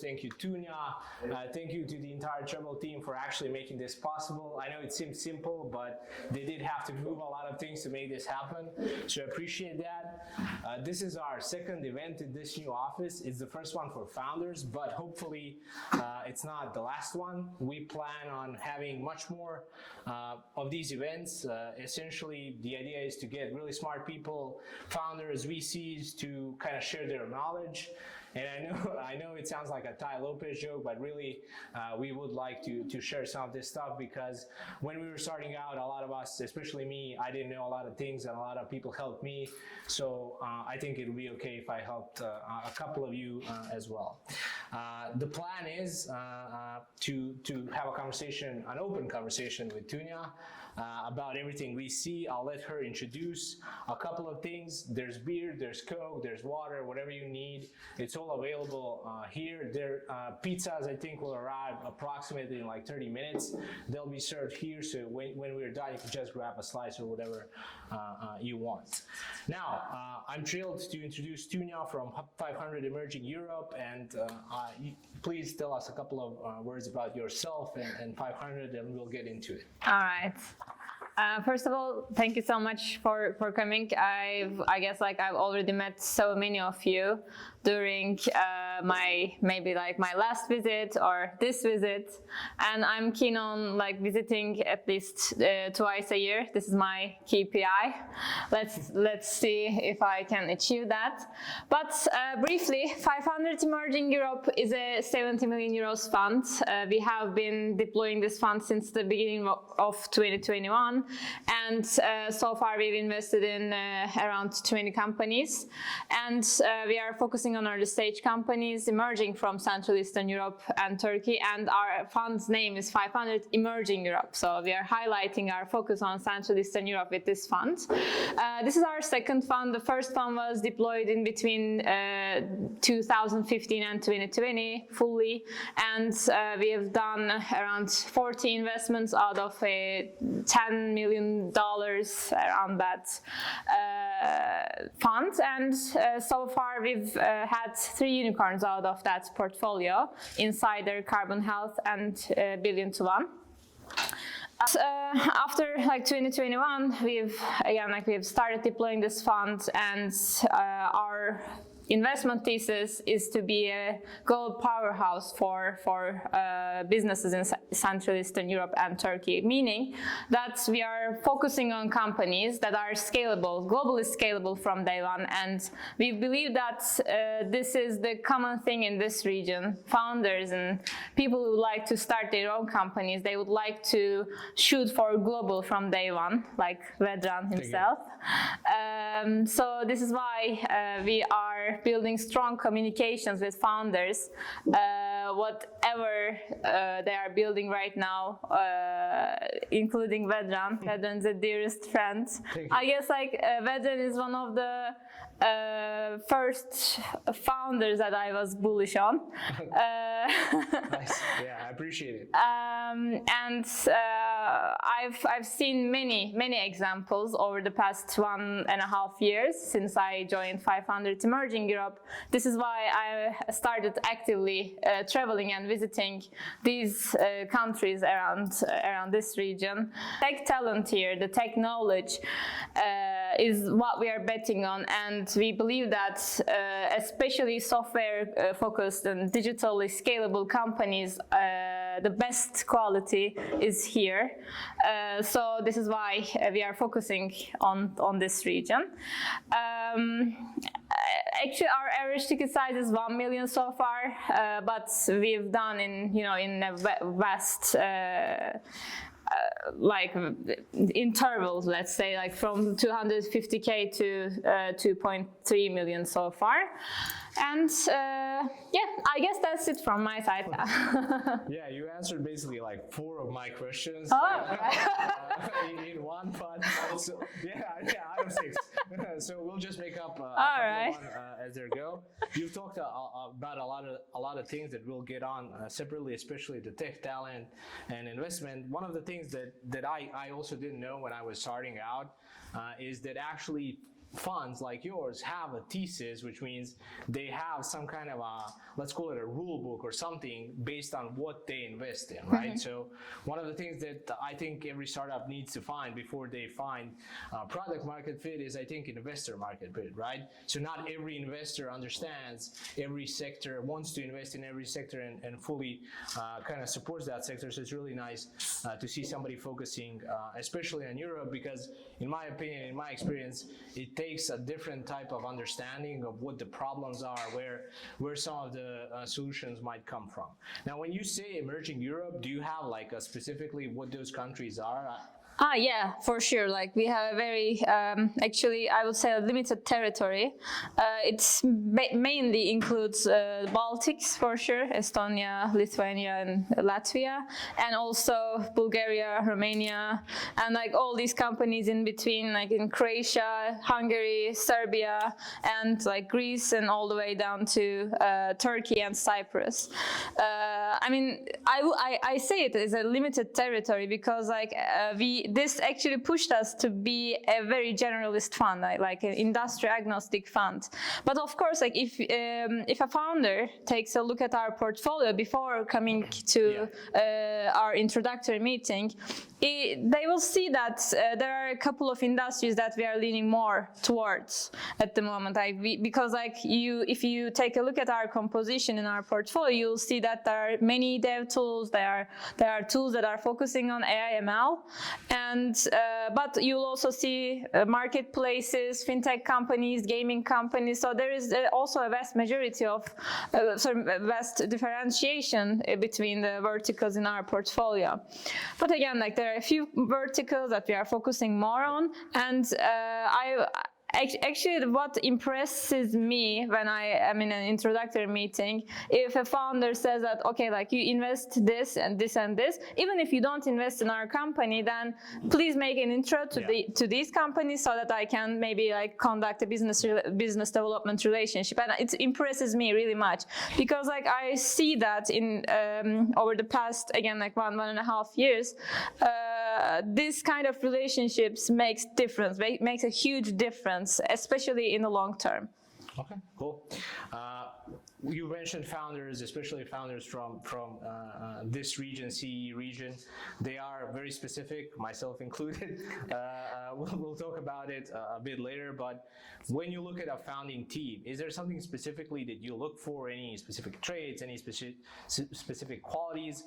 Thank you, Tunya. Thank you to the entire Treblle team for actually making this possible. I know it seems simple, but they did have to move a lot of things to make this happen. So I appreciate that. This is our second event in this new office. It's the first one for founders, but hopefully it's not the last one. We plan on having much more of these events. Essentially, the idea is to get really smart people, founders, VCs, to kind of share their knowledge. And I know it sounds like a Tai Lopez joke, but really we would like to share some of this stuff, because when we were starting out, a lot of us, especially me, I didn't know a lot of things, and a lot of people helped me. So I think it would be okay if I helped a couple of you as well. The plan is to have a conversation, an open conversation with Tunya about everything we see. I'll let her introduce a couple of things. There's beer, there's Coke, there's water, whatever you need. It's all available here. Pizzas, I think, will arrive approximately in like 30 minutes. They'll be served here, so when we're done, you can just grab a slice or whatever you want. Now, I'm thrilled to introduce Tunya from 500 Emerging Europe, and please tell us a couple of words about yourself and 500, and we'll get into it. All right. First of all, thank you so much for coming. I guess like I've already met so many of you during my last visit or this visit, and I'm keen on like visiting at least twice a year. This is my KPI. Let's see if I can achieve that. But briefly, 500 Emerging Europe is a 70 million euros fund. We have been deploying this fund since the beginning of 2021, and so far we've invested in around 20 companies, and we are focusing on early stage companies emerging from Central Eastern Europe and Turkey, and our fund's name is 500 Emerging Europe. So we are highlighting our focus on Central Eastern Europe with this fund. This is our second fund. The first fund was deployed in between 2015 and 2020 fully, and we have done around 40 investments out of a $10 million around that fund, and so far we've had 3 unicorns out of that portfolio: Insider, Carbon Health, and Billion to One. After like 2021, we've started deploying this fund, and our investment thesis is to be a global powerhouse for businesses in Central Eastern Europe and Turkey, meaning that we are focusing on companies that are scalable, globally scalable from day one, and we believe that this is the common thing in this region. Founders and people who like to start their own companies, they would like to shoot for global from day one, like Vedran himself. So this is why we are building strong communications with founders, whatever they are building right now, including Vedran. Vedran's a dearest friend. I guess like Vedran is one of the first founders that I was bullish on. Nice. Yeah, I appreciate it. And I've seen many examples over the past 1.5 years since I joined 500 Emerging Europe. This is why I started actively traveling and visiting these countries around this region. Tech talent here, the tech knowledge, is what we are betting on, and we believe that especially software focused and digitally scalable companies, the best quality is here. So this is why we are focusing on this region. Actually, our average ticket size is 1 million so far, but we've done in a vast like intervals, let's say, like from 250K to 2.3 million so far. And yeah, I guess that's it from my side. Yeah, you answered basically like 4 of my questions. Oh, in one, but also, yeah, out of 6. So we'll just make up one as they go. You've talked about a lot of things that we'll get on separately, especially the tech talent and investment. One of the things that I also didn't know when I was starting out is that actually funds like yours have a thesis, which means they have some kind of a, let's call it a rule book or something based on what they invest in, right? So one of the things that I think every startup needs to find before they find product market fit is, I think, investor market fit, right? So not every investor understands every sector, wants to invest in every sector and fully kind of supports that sector. So it's really nice to see somebody focusing, especially on Europe, because in my opinion, in my experience, it takes a different type of understanding of what the problems are, where some of the solutions might come from. Now, when you say emerging Europe, do you have like specifically what those countries are? Yeah, for sure. Like we have a very, actually, I would say a limited territory. It's mainly includes Baltics for sure, Estonia, Lithuania, and Latvia, and also Bulgaria, Romania, and like all these companies in between, like in Croatia, Hungary, Serbia, and like Greece, and all the way down to Turkey and Cyprus. I mean, I say it is a limited territory because like this actually pushed us to be a very generalist fund, like an industry agnostic fund. But of course, like if a founder takes a look at our portfolio before coming to our introductory meeting, they will see that there are a couple of industries that we are leaning more towards at the moment. Because like if you take a look at our composition in our portfolio, you'll see that there are many dev tools. There are tools that are focusing on AI ML, and but you'll also see marketplaces, fintech companies, gaming companies. So there is also a vast majority of vast differentiation between the verticals in our portfolio. But again, like there are a few verticals that we are focusing more on, and actually, what impresses me when I am in an introductory meeting, if a founder says that, okay, like you invest this and this and this, even if you don't invest in our company, then please make an intro to these companies so that I can maybe like conduct a business development relationship. And it impresses me really much because like I see that in over the past, again, like 1.5 years, this kind of relationships makes a huge difference, especially in the long term. Okay, cool. You mentioned founders, especially founders from this region, CE region. They are very specific, myself included. We'll talk about it a bit later, but when you look at a founding team, is there something specifically that you look for, any specific traits, any specific qualities?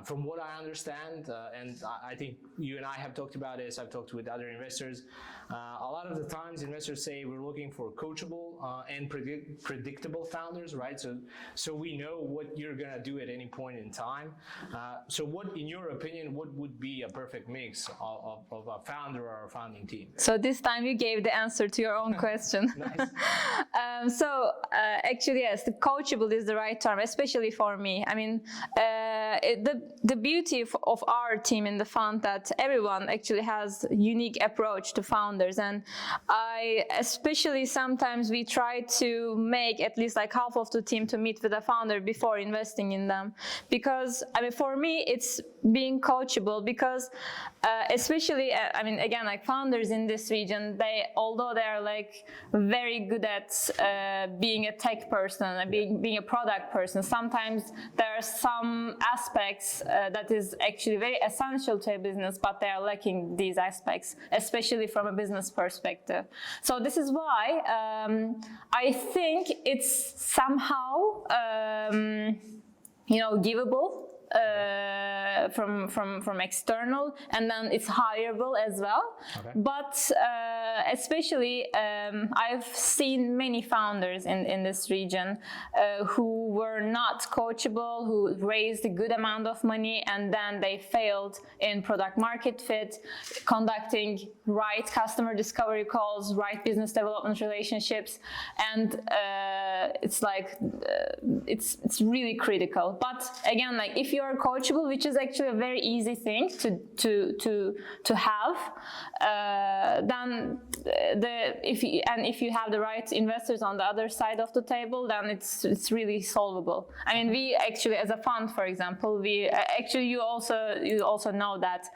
From what I understand, and I think you and I have talked about this, I've talked with other investors, a lot of the times investors say we're looking for coachable and predictable founders, right? So we know what you're gonna do at any point in time. So what, in your opinion, what would be a perfect mix of a founder or a founding team? So this time you gave the answer to your own question. Nice. Actually, yes, the coachable is the right term, especially for me. I mean, the beauty of our team in the fund that everyone actually has a unique approach to founders, and especially sometimes we try to make at least like half of the team to meet with a founder before investing in them, because I mean for me it's being coachable, because especially I mean again, like founders in this region, although they are like very good at being a tech person, being a product person, sometimes there are some aspects that is actually very essential to a business, but they are lacking these aspects, especially from a business perspective. So this is why I think it's somehow givable from external, and then it's hireable as well. Okay. But especially I've seen many founders in this region who were not coachable, who raised a good amount of money, and then they failed in product market fit, conducting right customer discovery calls, right business development relationships, and it's like it's really critical. But again, like if you are coachable, which is actually actually a very easy thing to have. Then if you have the right investors on the other side of the table, then it's really solvable. I mean, we actually, as a fund, for example, we actually you also know that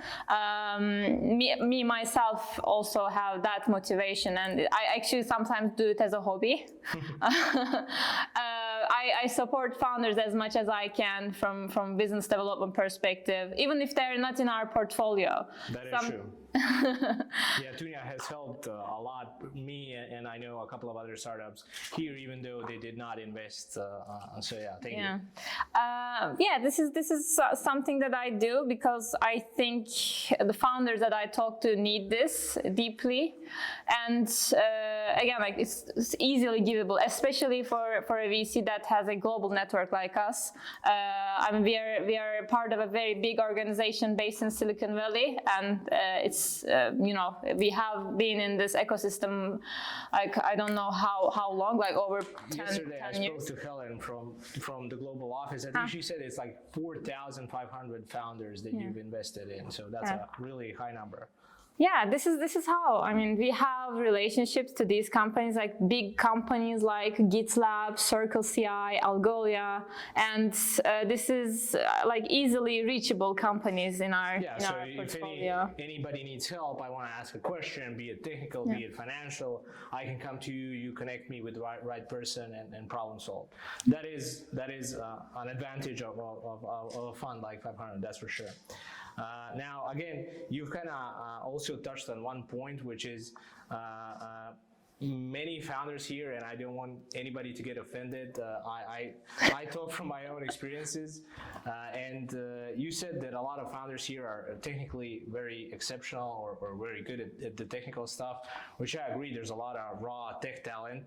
me myself also have that motivation, and I actually sometimes do it as a hobby. I support founders as much as I can from business development perspective, even if they're not in our portfolio. That is true. Yeah, Tunya has helped a lot, me and I know a couple of other startups here, even though they did not invest. So yeah, thank you. Yeah, this is something that I do because I think the founders that I talk to need this deeply, and again, like it's easily givable, especially for a VC that has a global network like us. I mean, we are part of a very big organization based in Silicon Valley, and it's we have been in this ecosystem, like I don't know how long, like over 10 Yesterday I years. spoke to Helen from the global office. I think she said it's like 4,500 founders that you've invested in. So that's a really high number. Yeah, this is how, I mean, we have relationships to these companies, like big companies like GitLab, CircleCI, Algolia, and this is like easily reachable companies in our portfolio. If anybody needs help, I want to ask a question, be it technical, be it financial, I can come to you, you connect me with the right person and problem solve. That is an advantage of a fund like 500, that's for sure. Now, again, you've kind of also touched on one point, which is many founders here, and I don't want anybody to get offended. I talk from my own experiences, and you said that a lot of founders here are technically very exceptional or very good at the technical stuff, which I agree. There's a lot of raw tech talent,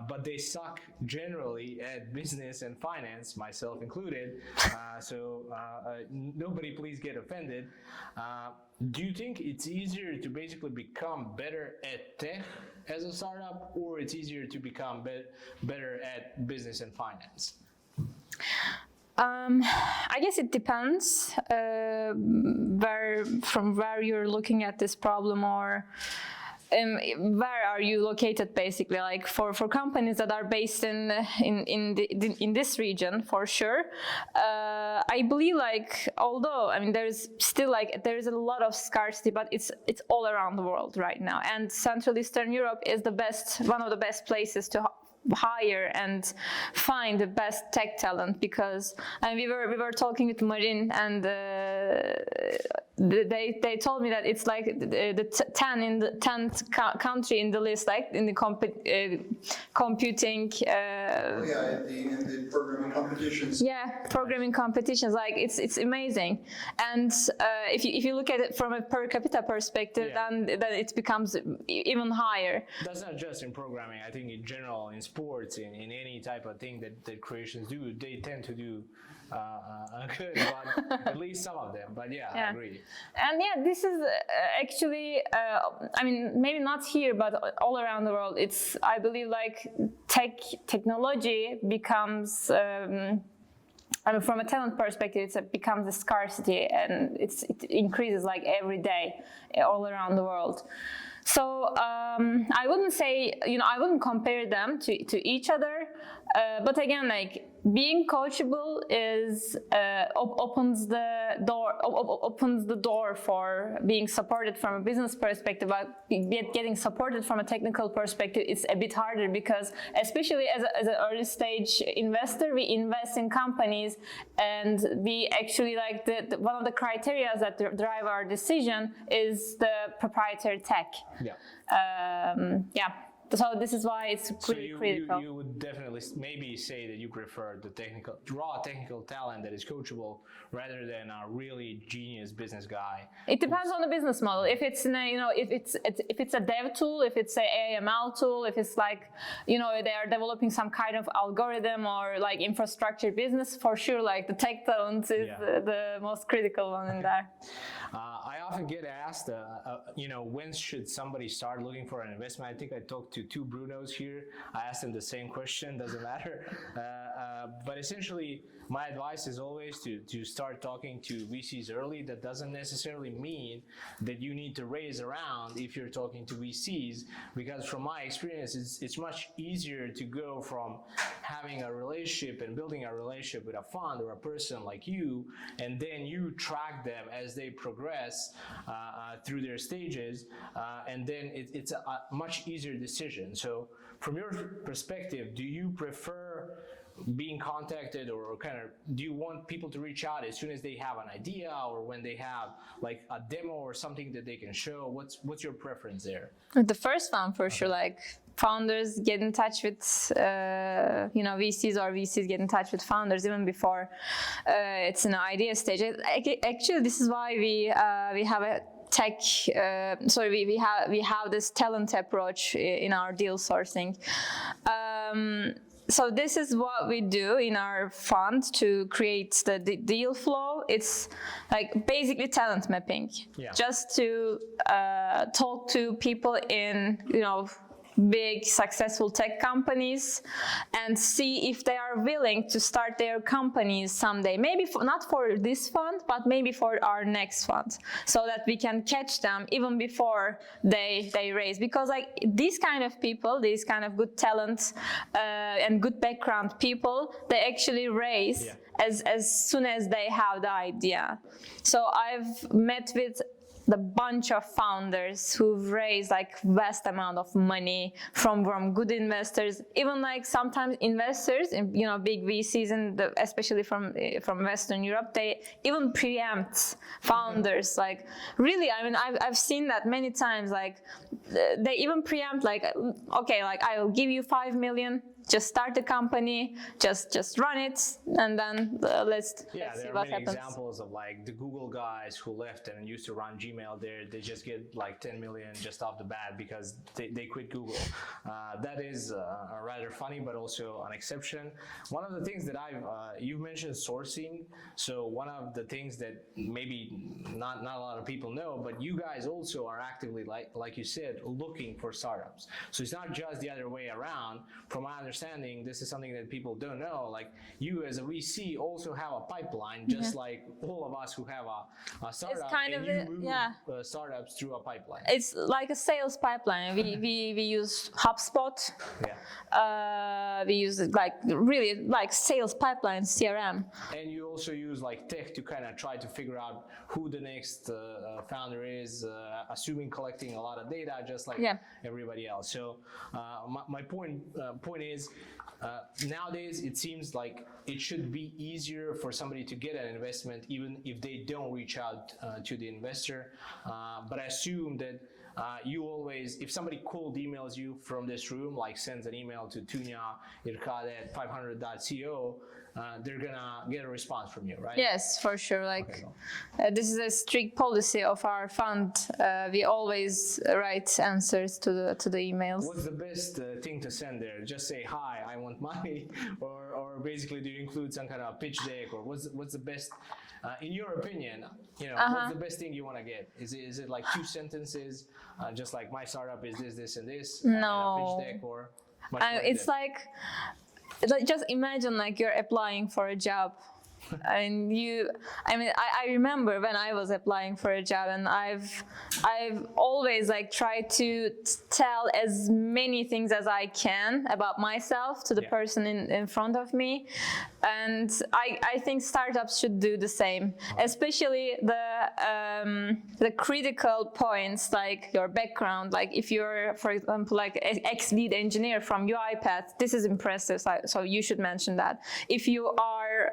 but they suck generally at business and finance, myself included. So nobody please get offended. Do you think it's easier to basically become better at tech as a startup, or it's easier to become better at business and finance? I guess it depends from where you're looking at this problem, or where are you located, basically. Like for companies that are based in this region, for sure, I believe, like, although I mean there's a lot of scarcity, but it's all around the world right now, and Central Eastern Europe is one of the best places to hire and find the best tech talent, because we were talking with Marin, and they told me that it's like the 10th country in the list, like in the computing. In the programming competitions. Yeah, programming competitions. Like it's amazing, and if you look at it from a per capita perspective, then it becomes even higher. That's not just in programming. I think in general, in sports, in any type of thing that creations do, they tend to do good, but at least some of them. But I agree. And this is actually, I mean, maybe not here, but all around the world. It's, I believe, like technology becomes. I mean, from a talent perspective, it becomes a scarcity, and it increases like every day all around the world. So I wouldn't say, I wouldn't compare them to each other, but again, like being coachable is opens the door for being supported from a business perspective. But getting supported from a technical perspective, it's a bit harder, because especially as an early stage investor, we invest in companies, and we actually like one of the criteria that drive our decision is the proprietary tech. So this is why it's pretty critical. You would definitely maybe say that you prefer the raw technical talent that is coachable rather than a really genius business guy. It depends on the business model. If it's if it's a dev tool, if it's a AML tool, if it's like they are developing some kind of algorithm or like infrastructure business, for sure, like the tech talent is the most critical one in there. I often get asked, when should somebody start looking for an investment? I think I talked to to two Brunos here. I asked them the same question, doesn't matter. But essentially, my advice is always to start talking to VCs early. That doesn't necessarily mean that you need to raise around if you're talking to VCs, because from my experience, it's much easier to go from having a relationship and building a relationship with a fund or a person like you, and then you track them as they progress through their stages, and then it's a much easier decision. So from your perspective, do you prefer being contacted, or kind of do you want people to reach out as soon as they have an idea, or when they have like a demo or something that they can show? What's your preference there? The first one for sure, like founders get in touch with VCs, or VCs get in touch with founders even before it's an idea stage. Actually, this is why we have a tech, we have this talent approach in our deal sourcing. So this is what we do in our fund to create the deal flow. It's like basically talent mapping, just to talk to people in, big successful tech companies and see if they are willing to start their companies someday, maybe not for this fund, but maybe for our next fund, so that we can catch them even before they raise. Because like these kind of people, these kind of good talent and good background people, they actually raise as soon as they have the idea. So I've met with the bunch of founders who've raised like vast amount of money from good investors, even like sometimes investors in big VCs, and especially from Western Europe, they even preempt founders. Like really, I mean, I've seen that many times. Like they even preempt, like, okay, like I will give you 5 million. Just start the company, just run it, and then let's see what happens. There are many examples of like the Google guys who left and used to run Gmail. They just get like 10 million just off the bat because they quit Google. That is rather funny, but also an exception. One of the things that you've mentioned sourcing. So one of the things that maybe not a lot of people know, but you guys also are actively, like you said, looking for startups. So it's not just the other way around. From my understanding, this is something that people don't know. Like you as a VC also have a pipeline, just like all of us who have a startup. It's kind of you move startups through a pipeline. It's like a sales pipeline. We use HubSpot. We use like really like sales pipeline CRM. And you also use like tech to kind of try to figure out who the next founder is, assuming collecting a lot of data, just like everybody else. So my point is, nowadays it seems like it should be easier for somebody to get an investment even if they don't reach out to the investor. But I assume that you always, if somebody cold emails you from this room, like sends an email to Tunya Irkad at 500.co, they're gonna get a response from you, right? Yes, for sure. Like this is a strict policy of our fund. We always write answers to the emails. What's the best thing to send there? Just say, hi, I want money, or basically do you include some kind of pitch deck, or what's the best, in your opinion, what's the best thing you want to get? Is it like 2 sentences, just like my startup is this and this? No. And a pitch deck, or much more it's like just imagine like you're applying for a job. And I remember when I was applying for a job, and I've always like tried to tell as many things as I can about myself to the person in front of me. And I think startups should do the same, especially the critical points like your background. Like if you're, for example, like ex-lead engineer from UiPath, this is impressive, so you should mention that. If you are,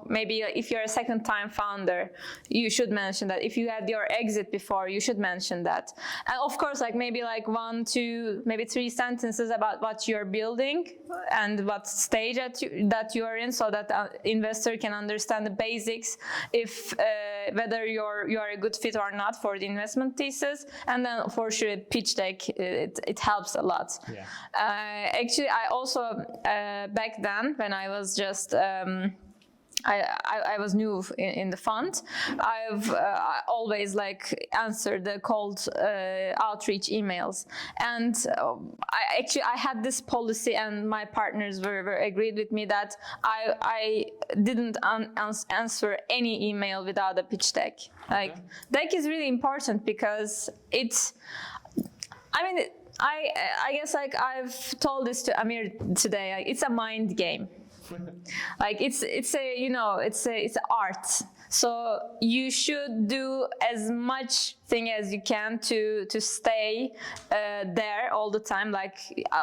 maybe if you're a second-time founder, you should mention that. If you had your exit before, you should mention that. And of course, like maybe like 1, 2, maybe 3 sentences about what you're building and what stage that you are in, so that investor can understand the basics, if whether you are a good fit or not for the investment thesis. And then for sure, a pitch deck, it helps a lot. Actually, I also back then when I was just I was new in the fund. I've always like answered the cold outreach emails, and I had this policy, and my partners were agreed with me that I didn't answer any email without a pitch deck. Like deck is really important because it's. I mean, I guess like I've told this to Amir today. Like, it's a mind game. Like it's a it's an art. So you should do as much thing as you can to stay there all the time, like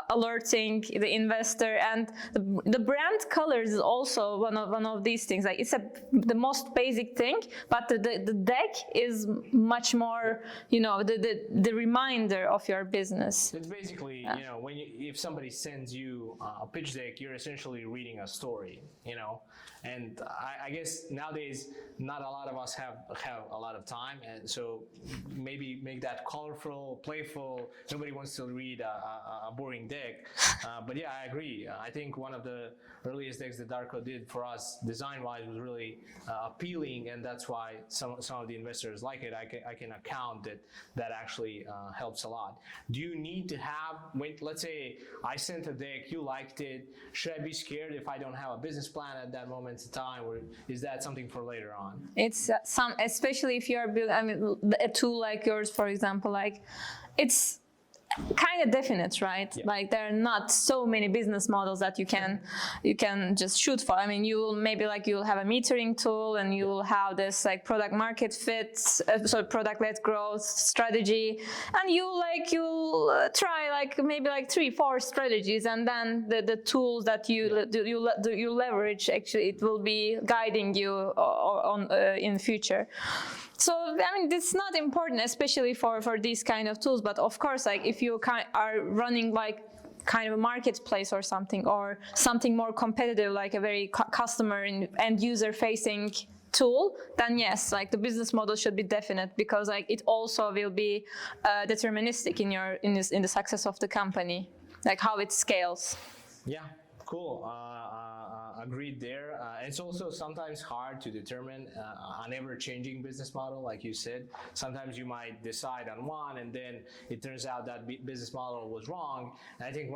alerting the investor, and the brand colors is also one of these things. Like it's the most basic thing, but the deck is much more, the reminder of your business. It's basically, when if somebody sends you a pitch deck, you're essentially reading a story, and I guess nowadays not a lot of us have a lot of time, and so maybe make that colorful, playful. Nobody wants to read a boring deck, but yeah, I agree. I think one of the earliest decks that Darko did for us design-wise was really appealing, and that's why some of the investors like it. I can account that actually helps a lot. Do you need to have, let's say I sent a deck, you liked it, should I be scared if I don't have a business plan at that moment in time, or is that something for later on? It's especially if you are building, a tool like yours, for example, like it's kind of definite, right? Yeah. Like there are not so many business models that you can just shoot for. I mean, you'll have a metering tool, and you will have this like product market fit, product led growth strategy, and you'll try maybe 3-4 strategies, and then the tools that you leverage, actually it will be guiding you on in the future. So, I mean, it's not important, especially for these kind of tools. But of course, like if you are running like kind of a marketplace or something more competitive, like a very customer and user facing tool, then yes, like the business model should be definite, because like it also will be deterministic in the success of the company, like how it scales. Yeah, cool. Agreed there. It's also sometimes hard to determine an ever-changing business model, like you said. Sometimes you might decide on one, and then it turns out that business model was wrong. And I think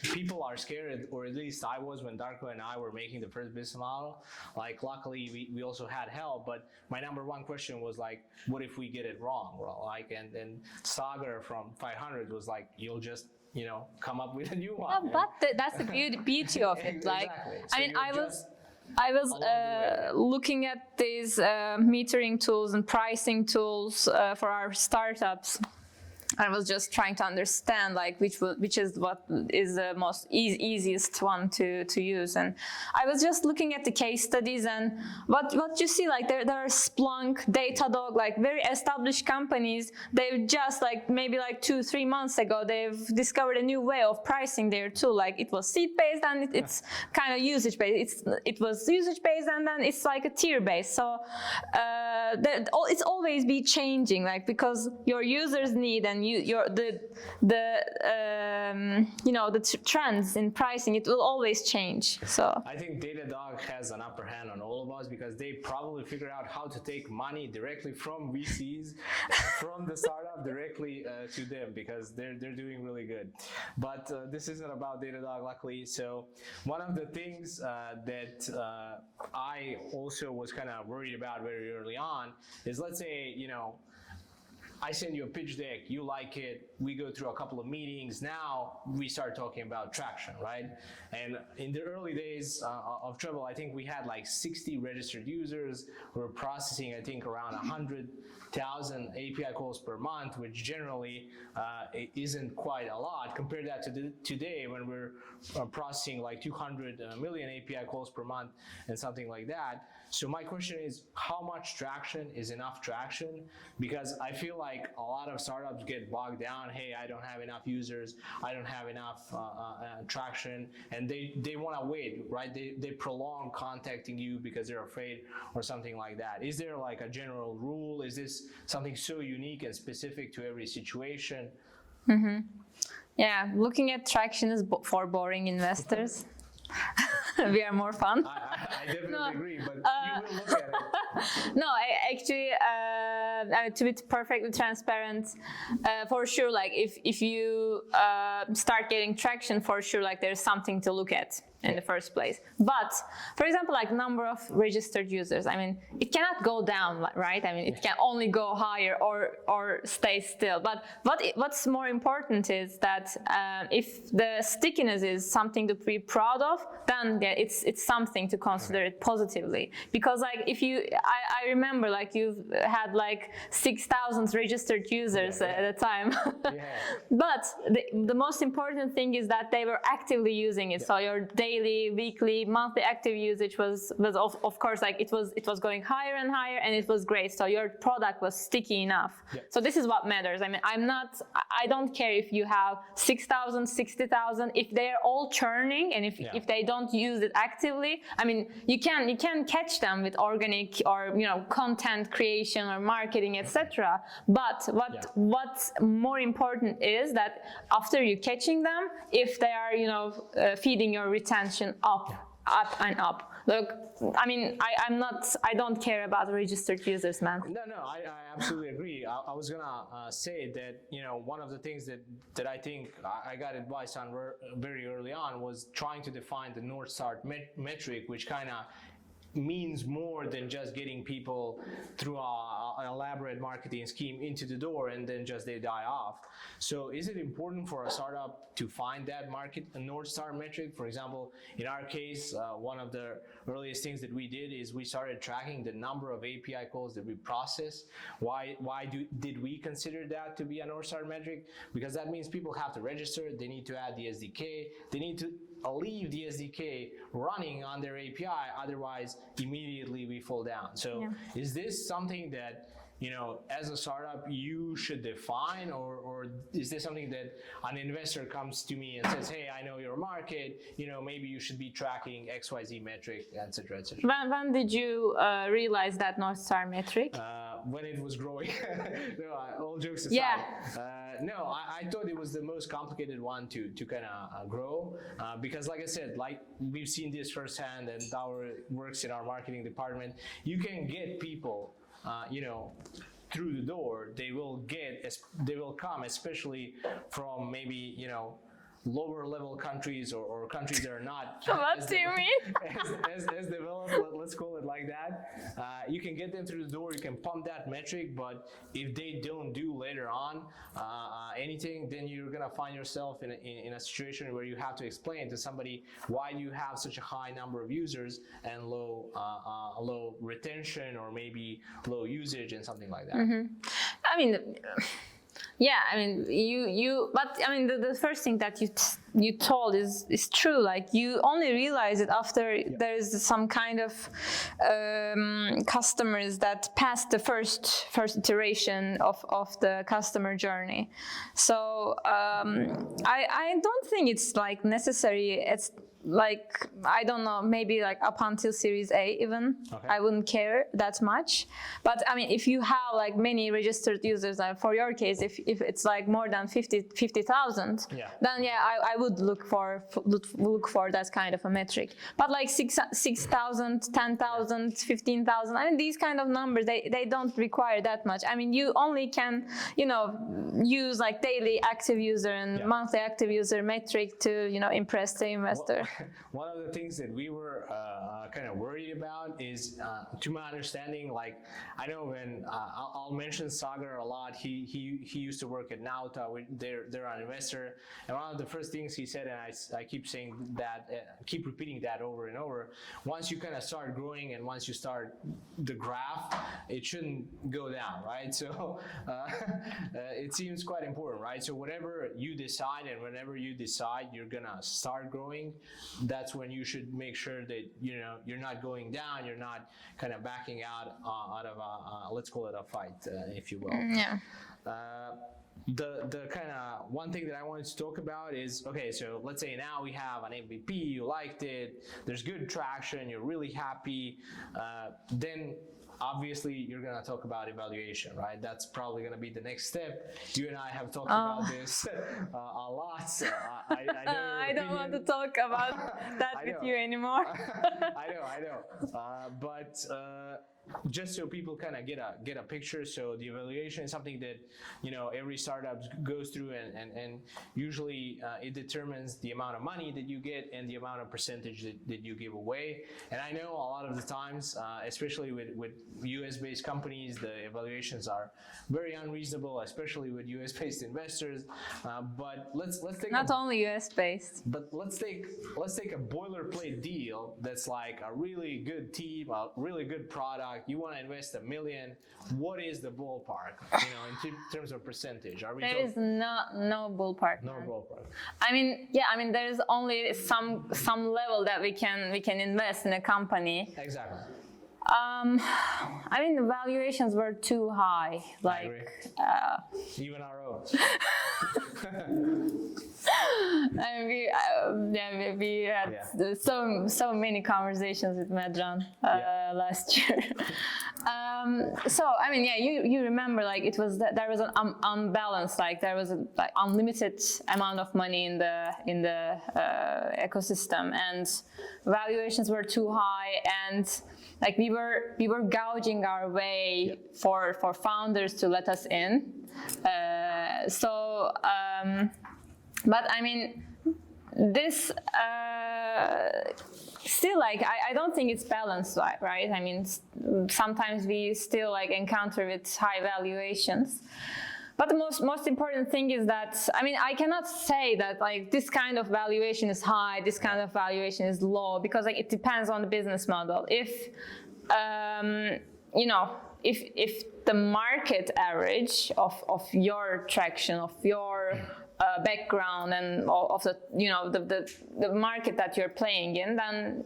people are scared, or at least I was when Darko and I were making the first business model. Like, luckily, we also had help, but my number one question was like, what if we get it wrong? Well, like, and Sagar from 500 was like, you'll just come up with a new one. Yeah, but that's the beauty of it. Like, exactly. I mean, I was looking at these metering tools and pricing tools for our startups. I was just trying to understand like which is what is the most easiest one to use, and I was just looking at the case studies, and what you see, like there are Splunk, Datadog, like very established companies. They've just maybe 2-3 months ago they've discovered a new way of pricing their tool. Like it was seat based, and it's kind of usage based. It was usage based, and then it's like a tier based. So it's always be changing, like because your users need and the trends in pricing, it will always change. So I think Datadog has an upper hand on all of us, because they probably figure out how to take money directly from VCs, from the startup directly to them, because they're doing really good. But this isn't about Datadog, luckily. So one of the things that I also was kind of worried about very early on is, let's say, I send you a pitch deck, you like it, we go through a couple of meetings, now we start talking about traction, right? And in the early days of Treblle, I think we had 60 registered users. We were processing, I think, around 100,000 API calls per month, which generally isn't quite a lot. Compare that to today, when we're processing 200 million API calls per month and something like that. So my question is, how much traction is enough traction? Because I feel like a lot of startups get bogged down. Hey, I don't have enough users, I don't have enough traction, and they want to wait, right? They prolong contacting you because they're afraid or something like that. Is there a general rule? Is this something so unique and specific to every situation? Mm-hmm. Yeah, looking at traction is for boring investors. We are more fun. I definitely agree, but you will look at it. No, actually, to be perfectly transparent, for sure, like if you start getting traction, for sure, like there's something to look at in the first place. But for example, like number of registered users, I mean, it cannot go down, right? I mean, it can only go higher or stay still. But what's more important is that if the stickiness is something to be proud of, then it's something to consider it positively. Because like if I remember like you've had like 6,000 registered users at a time. But the most important thing is that they were actively using it. So your daily, weekly, monthly active usage was of course like it was going higher and higher, and it was great. So your product was sticky enough. So this is what matters. I mean, I don't care if you have 6,000, 60,000, if they're all churning and if they don't use it actively. I mean, you can catch them with organic or content creation or marketing, etc. But what's more important is that after you catching them, if they are feeding your retention up and up. Look, I mean, I don't care about registered users, man. No, I absolutely agree. I was gonna say that one of the things that I think I got advice on very early on was trying to define the North Star metric, which kind of means more than just getting people through an elaborate marketing scheme into the door and then just they die off. So is it important for a startup to find that a North Star metric? For example, in our case, one of the earliest things that we did is we started tracking the number of API calls that we process. Why did we consider that to be a North Star metric? Because that means people have to register, they need to add the SDK, they need to leave the SDK running on their API, otherwise immediately we fall down. So is this something that as a startup you should define, or is this something that an investor comes to me and says, hey, I know your market, maybe you should be tracking XYZ metric, etc., etc. When did you realize that North Star metric? When it was growing. No, all jokes aside. No, I thought it was the most complicated one to kind of grow, because like I said, like we've seen this firsthand, and our works in our marketing department, you can get people through the door. They will come, especially from maybe lower level countries or countries that are not what do you mean? as developed, let's call it like that. You can get them through the door, you can pump that metric, but if they don't do later on anything, then you're gonna find yourself in a situation where you have to explain to somebody why you have such a high number of users and low retention, or maybe low usage and something like that. I mean, yeah, I mean, but I mean, the first thing that you told is true. Like, you only realize it after there's some kind of customers that passed the first iteration of the customer journey. So I don't think it's like necessary. It's like, I don't know, maybe like up until Series A even, I wouldn't care that much. But I mean, if you have like many registered users, for your case, if it's like more than 50,000, then I would look for that kind of a metric. But like 6,000, 10,000, 15,000, I mean, these kind of numbers, they don't require that much. I mean, you only can, use like daily active user and monthly active user metric to, impress the investor. One of the things that we were kind of worried about is, to my understanding, like, I know when I'll mention Sagar a lot. He used to work at Nauta. They're an investor, and one of the first things he said, and I keep saying that, keep repeating that over and over. Once you kind of start growing, and once you start the graph, it shouldn't go down, right? So it seems quite important, right? So whatever you decide, and whenever you decide you're gonna start growing, that's when you should make sure that you're not going down, you're not kind of backing out of a let's call it a fight, if you will. The kind of one thing that I wanted to talk about is, okay, so let's say now we have an MVP, you liked it, there's good traction, you're really happy, then obviously you're going to talk about evaluation, right? That's probably going to be the next step. You and I have talked about this a lot. So I know your I don't want to opinion. talk about that I with know. you anymore. I know. But just so people kind of get a picture, so the evaluation is something that, you know, every startup goes through, and usually it determines the amount of money that you get and the amount of percentage that you give away. And I know a lot of the times, especially with US-based companies, the evaluations are very unreasonable, especially with US-based investors. But let's take Not only US based. But let's take a boilerplate deal that's like a really good team, a really good product. You want to invest $1 million. What is the ballpark? You know, in terms of percentage, are we? There is no ballpark. no man. ballpark. I mean, yeah. I mean, there is only some level that we can invest in a company. Exactly. I mean, the valuations were too high. I agree. Even our own. And we had so many conversations with Medran last year. So I mean, yeah, you remember, like, it was that there was an unbalance, like there was an unlimited amount of money in the ecosystem, and valuations were too high, and like we were gouging our way for founders to let us in. But I mean, this still, like, I don't think it's balanced, right? I mean, sometimes we still like encounter with high valuations. But the most important thing is that, I mean, I cannot say that like this kind of valuation is high, this kind of valuation is low, because like it depends on the business model. If you know, if the market average of your traction, of your background and of the, you know, the market that you're playing in, then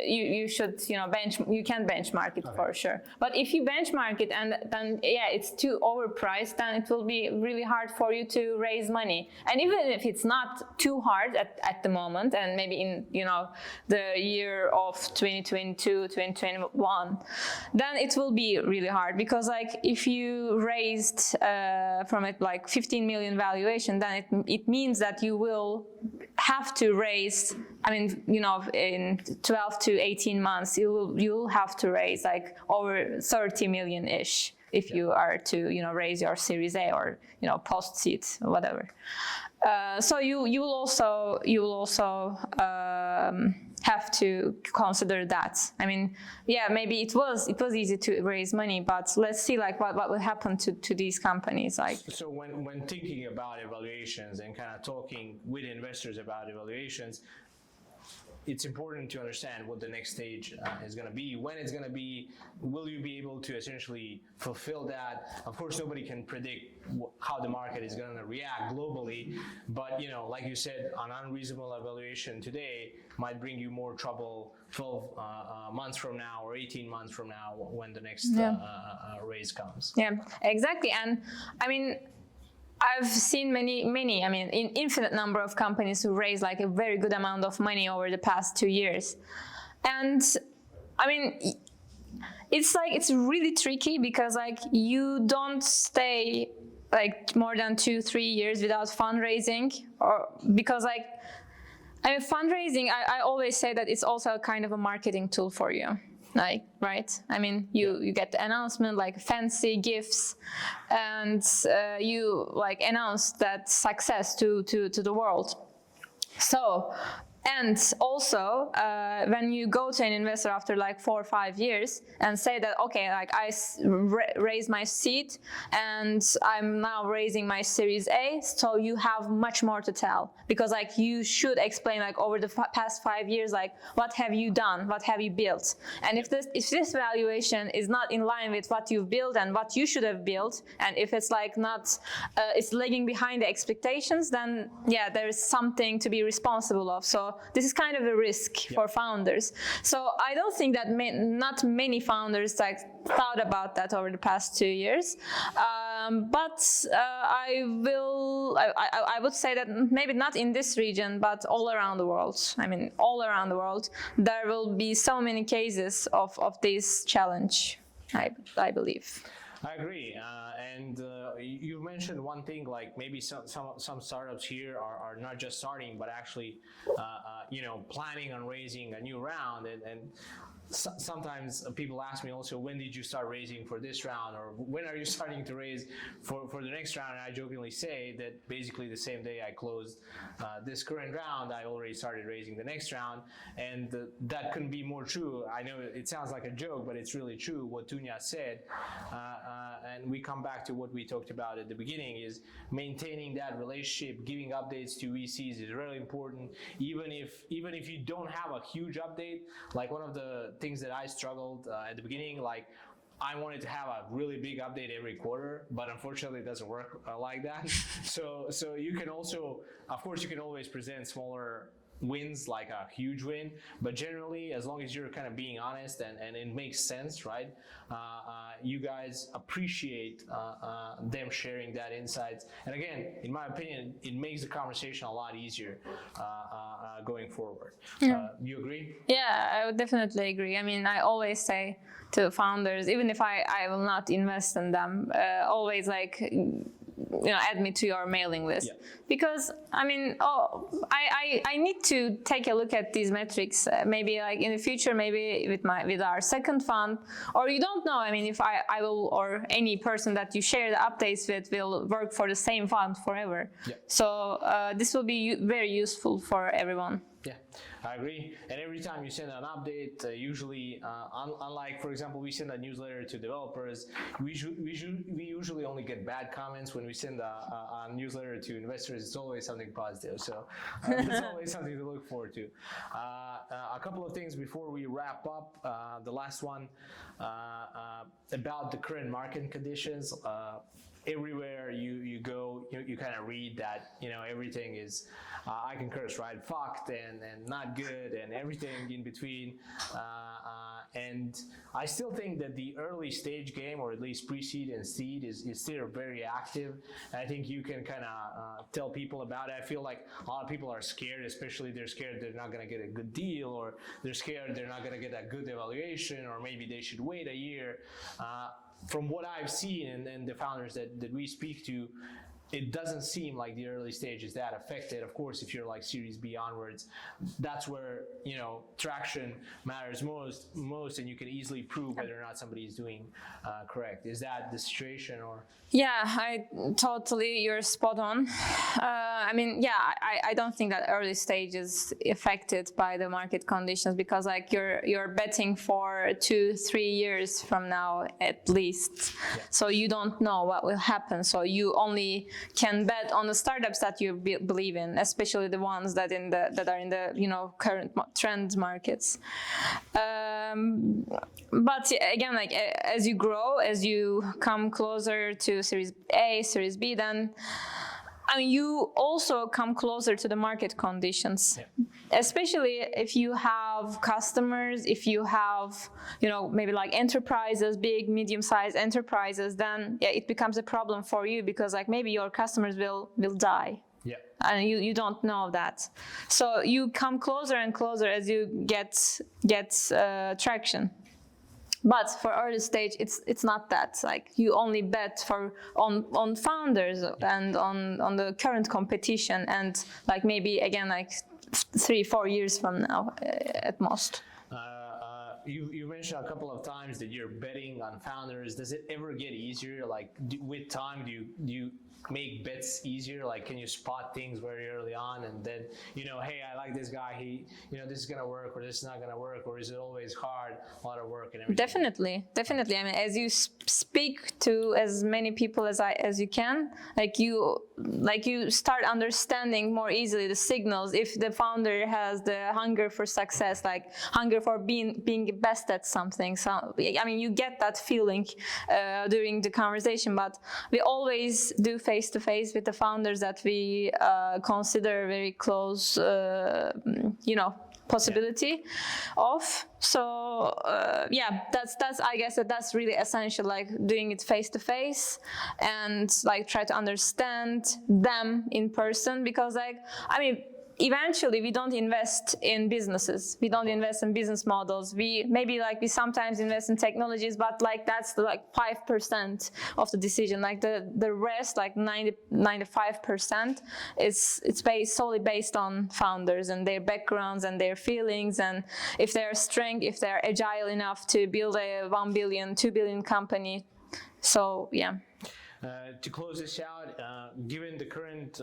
you should, you know, you can benchmark it for sure. But if you benchmark it and then it's too overpriced, then it will be really hard for you to raise money. And even if it's not too hard at the moment, and maybe in, you know, the year of 2022, 2021, then it will be really hard, because like if you raised from it like 15 million valuation, then it means that you will have to raise, I mean, you know, in 12 to 18 months, you'll have to raise like over 30 million-ish if you are to, you know, raise your Series A or, you know, post-seed or whatever. So you will also have to consider that. I mean, yeah, maybe it was easy to raise money, but let's see like what will happen to these companies. Like, so when thinking about evaluations and kind of talking with investors about evaluations, it's important to understand what the next stage is going to be, when it's going to be. Will you be able to essentially fulfill that? Of course, nobody can predict how the market is going to react globally, but, you know, like you said, an unreasonable evaluation today might bring you more trouble 12 months from now or 18 months from now when the next raise comes. Yeah, exactly. And I mean, I've seen many, I mean, an infinite number of companies who raise like a very good amount of money over the past 2 years. And I mean, it's really tricky, because like you don't stay like more than 2-3 years without fundraising, or because like, I mean, fundraising, I always say that it's also a kind of a marketing tool for you. Like, right? I mean, you get the announcement, like fancy gifts, and you like announce that success to the world. So, and also when you go to an investor after like 4 or 5 years and say that, okay, like I raised my seed and I'm now raising my Series A, so you have much more to tell, because like you should explain like over the past 5 years, like what have you done, what have you built, and if this valuation is not in line with what you've built and what you should have built, and if it's like not, it's lagging behind the expectations, then yeah, there is something to be responsible of. So this is kind of a risk for founders. So I don't think that not many founders like thought about that over the past 2 years. But I would say that maybe not in this region, but all around the world. I mean, all around the world, there will be so many cases of this challenge. I believe. I agree, and you mentioned one thing, like maybe some startups here are not just starting, but actually, planning on raising a new round, and sometimes people ask me also, when did you start raising for this round, or when are you starting to raise for the next round? And I jokingly say that basically the same day I closed this current round, I already started raising the next round, and that couldn't be more true. I know it sounds like a joke, but it's really true what Tunya said. And we come back to what we talked about at the beginning, is maintaining that relationship, giving updates to VCs is really important. Even if you don't have a huge update, like one of the things that I struggled at the beginning, like I wanted to have a really big update every quarter, but unfortunately it doesn't work like that. So you can also, of course, you can always present smaller wins like a huge win, but generally, as long as you're kind of being honest and it makes sense, right? You guys appreciate them sharing that insights, and again, in my opinion, it makes the conversation a lot easier going forward. You agree? Yeah, I would definitely agree. I mean, I always say to founders, even if I will not invest in them, always like, add me to your mailing list. Yeah. Because I mean, I need to take a look at these metrics. Maybe like in the future, maybe with our second fund, or you don't know. I mean, if I will, or any person that you share the updates with will work for the same fund forever. Yeah. So this will be very useful for everyone. Yeah, I agree. And every time you send an update, usually, unlike, for example, we send a newsletter to developers, we usually only get bad comments. When we send a newsletter to investors, it's always something positive. So there's always something to look forward to. A couple of things before we wrap up. The last one about the current market conditions. Everywhere you go, you kind of read that, everything is, I can curse, right? Fucked and not good and everything in between. And I still think that the early stage game, or at least pre-seed and seed, is still very active. And I think you can kind of tell people about it. I feel like a lot of people are scared, especially they're scared they're not going to get a good deal, or they're scared they're not going to get a good evaluation, or maybe they should wait a year. From what I've seen and the founders that we speak to, it doesn't seem like the early stage is that affected. Of course, if you're like Series B onwards, that's where, traction matters most, and you can easily prove whether or not somebody is doing correct. Is that the situation, or? Yeah, you're spot on. I mean, yeah, I don't think that early stage is affected by the market conditions, because like you're betting for 2-3 years from now at least. Yeah. So you don't know what will happen. So you only can bet on the startups that you believe in, especially the ones that are in the current trend markets. But again, like as you grow, as you come closer to Series A, Series B, then you also come closer to the market conditions. Yeah. Especially if you have customers, if you have, maybe like enterprises, big, medium-sized enterprises, then yeah, it becomes a problem for you, because like maybe your customers will die. Yeah. And you don't know that. So you come closer and closer as you get traction. But for early stage, it's not that. Like you only bet on founders and on the current competition, and like maybe again like 3-4 years from now at most. You mentioned a couple of times that you're betting on founders. Does it ever get easier? Like with time, do you make bets easier? Like, can you spot things very early on, and then hey, I like this guy, he this is gonna work, or this is not gonna work, or is it always hard, a lot of work and everything? Definitely. I mean, as you speak to as many people as you can, like you start understanding more easily the signals. If the founder has the hunger for success, like hunger for being best at something, so I mean, you get that feeling during the conversation. But we always do face-to-face with the founders that we consider very close, possibility of. So that's I guess that's really essential, like doing it face-to-face and like try to understand them in person, because like I mean, eventually we don't invest in businesses. We don't invest in business models. We sometimes invest in technologies, but like that's like 5% of the decision. Like the rest, like 95%, it's solely based on founders and their backgrounds and their feelings, and if they're strong, if they're agile enough to build a 1 billion, 2 billion company. So yeah. To close this out, given the current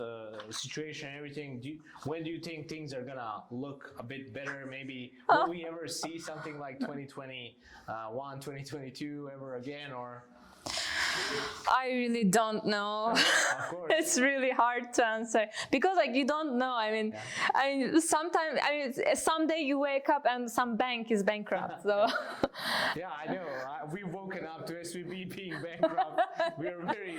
situation and everything, when do you think things are gonna look a bit better? Maybe will we ever see something like 2021, 2022 ever again, or? I really don't know. Of course. It's really hard to answer because like you don't know. I mean, sometimes someday you wake up and some bank is bankrupt. So. Yeah, I know. We've woken up to SVB being bankrupt. We are very,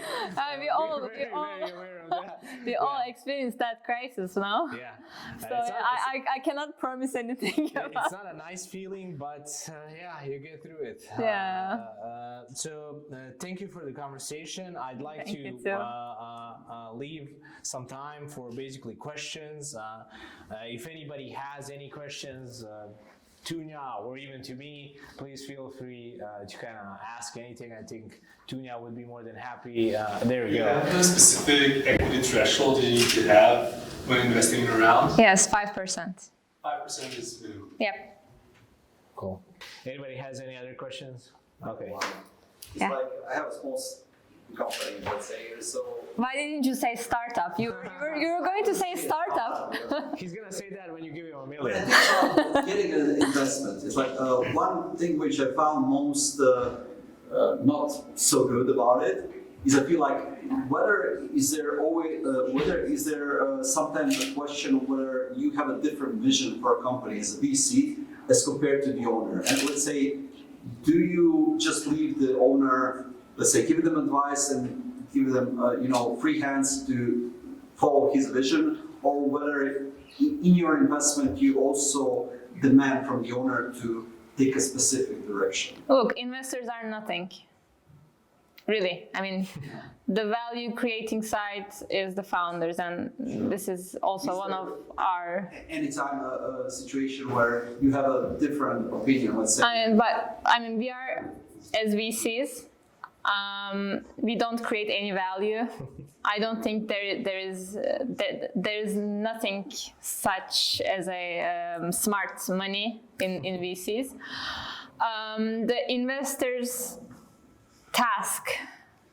we all very aware of that. We all experienced that crisis, no? Yeah. So I cannot promise anything. It's not a nice feeling, but yeah, you get through it. Yeah. So thank you for the conversation. I'd like Thank to you too. leave some time for basically questions. If anybody has any questions, Tunya or even to me, please feel free to kind of ask anything. I think Tunya would be more than happy. There we go. A specific equity threshold you need to have when investing in a round? Yes, 5%. 5% is minimum. Yep. Cool. Anybody has any other questions? Okay. It's Yeah. like I have a small company, let's say, so Why didn't you say startup? You were going to say startup. He's gonna say that when you give him $1 when I million. think about getting an investment, it's like one thing which I found most not so good about it is I feel like whether is there sometimes a question whether you have a different vision for a company as a VC as compared to the owner, and let's say, do you just leave the owner, let's say, give them advice and give them, free hands to follow his vision, or whether in your investment you also demand from the owner to take a specific direction? Look, investors are nothing. Really, I mean, the value creating side is the founders, and this is also one of our. Anytime a situation where you have a different opinion, let's say. We are, as VCs, we don't create any value. I don't think there is nothing such as a smart money in VCs. The investors' task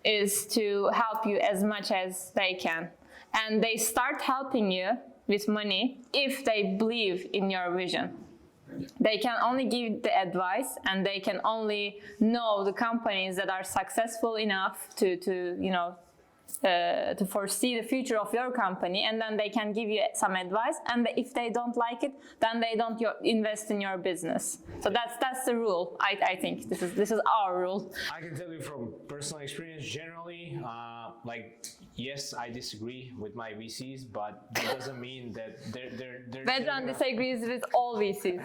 is to help you as much as they can, and they start helping you with money if they believe in your vision. They can only give the advice, and they can only know the companies that are successful enough to foresee the future of your company, and then they can give you some advice, and if they don't like it, then they don't invest in your business. So that's the rule. I think this is our rule. I can tell you from personal experience, generally, yes, I disagree with my VCs, but that doesn't mean that they're Vedran disagrees with all VCs.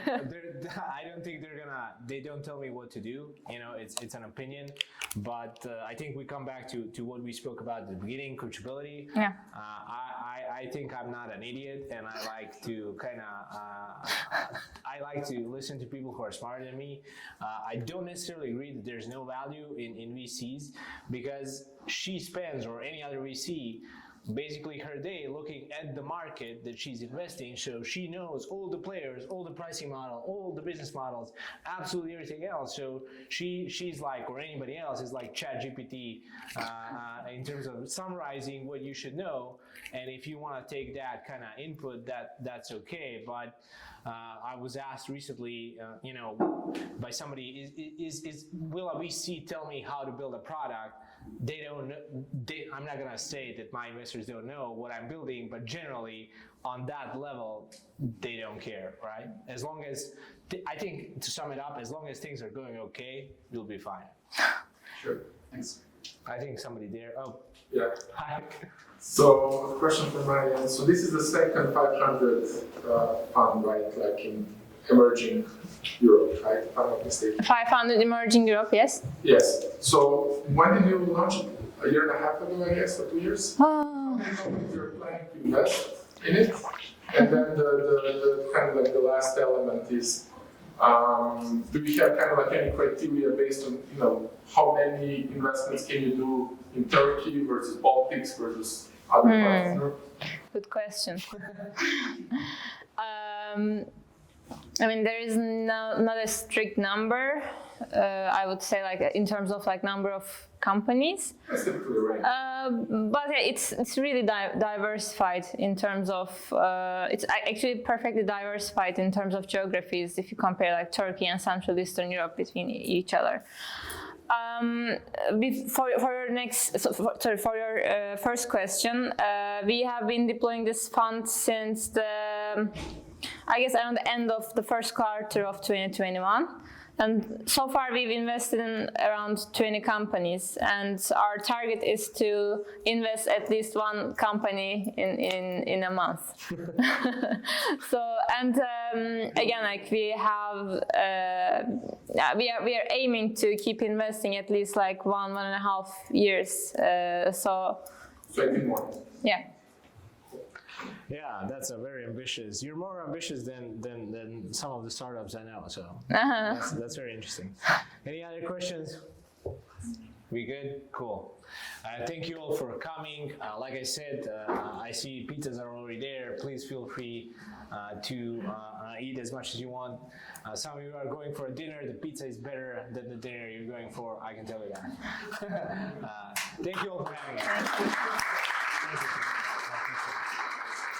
I don't think they don't tell me what to do. It's an opinion, but I think we come back to what we spoke about at the beginning, coachability. Yeah. I think I'm not an idiot, and I like to I like to listen to people who are smarter than me. I don't necessarily agree that there's no value in VCs, because she spends, or any other VC, basically her day looking at the market that she's investing, so she knows all the players, all the pricing model, all the business models, absolutely everything else. So she's like, or anybody else is like ChatGPT in terms of summarizing what you should know. And if you want to take that kind of input, that's okay. But I was asked recently, by somebody, will a VC tell me how to build a product? They don't know. I'm not gonna say that my investors don't know what I'm building, but generally on that level, they don't care, right? As long as, I think, to sum it up, as long as things are going okay, you'll be fine. Sure, thanks. I think somebody there. Oh, Yeah. hi. So, a question from my end. So, this is the second 500 fund, right? Like in emerging Europe, right? If I'm not mistaken. 500 emerging Europe, yes. Yes. So, when did you launch it? A year and a half ago, I guess, or 2 years? Oh. How many companies you're planning to invest in it. And then the kind of like the last element is, do you have kind of like any criteria based on, you know, how many investments can you do in Turkey versus Baltics versus other parts of Europe? Good question. I mean, there is not a strict number. I would say, like in terms of like number of companies. That's typically right. But yeah, it's really diversified in terms of. It's actually perfectly diversified in terms of geographies. If you compare like Turkey and Central Eastern Europe between each other. For your first question, we have been deploying this fund since I guess around the end of the first quarter of 2021. And so far we've invested in around 20 companies, and our target is to invest at least one company in a month. So, and again, like we have, we are aiming to keep investing at least like 1.5 years. So 20 more. Yeah. Yeah, that's a very ambitious. You're more ambitious than some of the startups I know, so that's very interesting. Any other questions? We good? Cool. Thank you all for coming. Like I said, I see pizzas are already there. Please feel free to eat as much as you want. Some of you are going for a dinner. The pizza is better than the dinner you're going for. I can tell you that. Thank you all for having us. Thank you.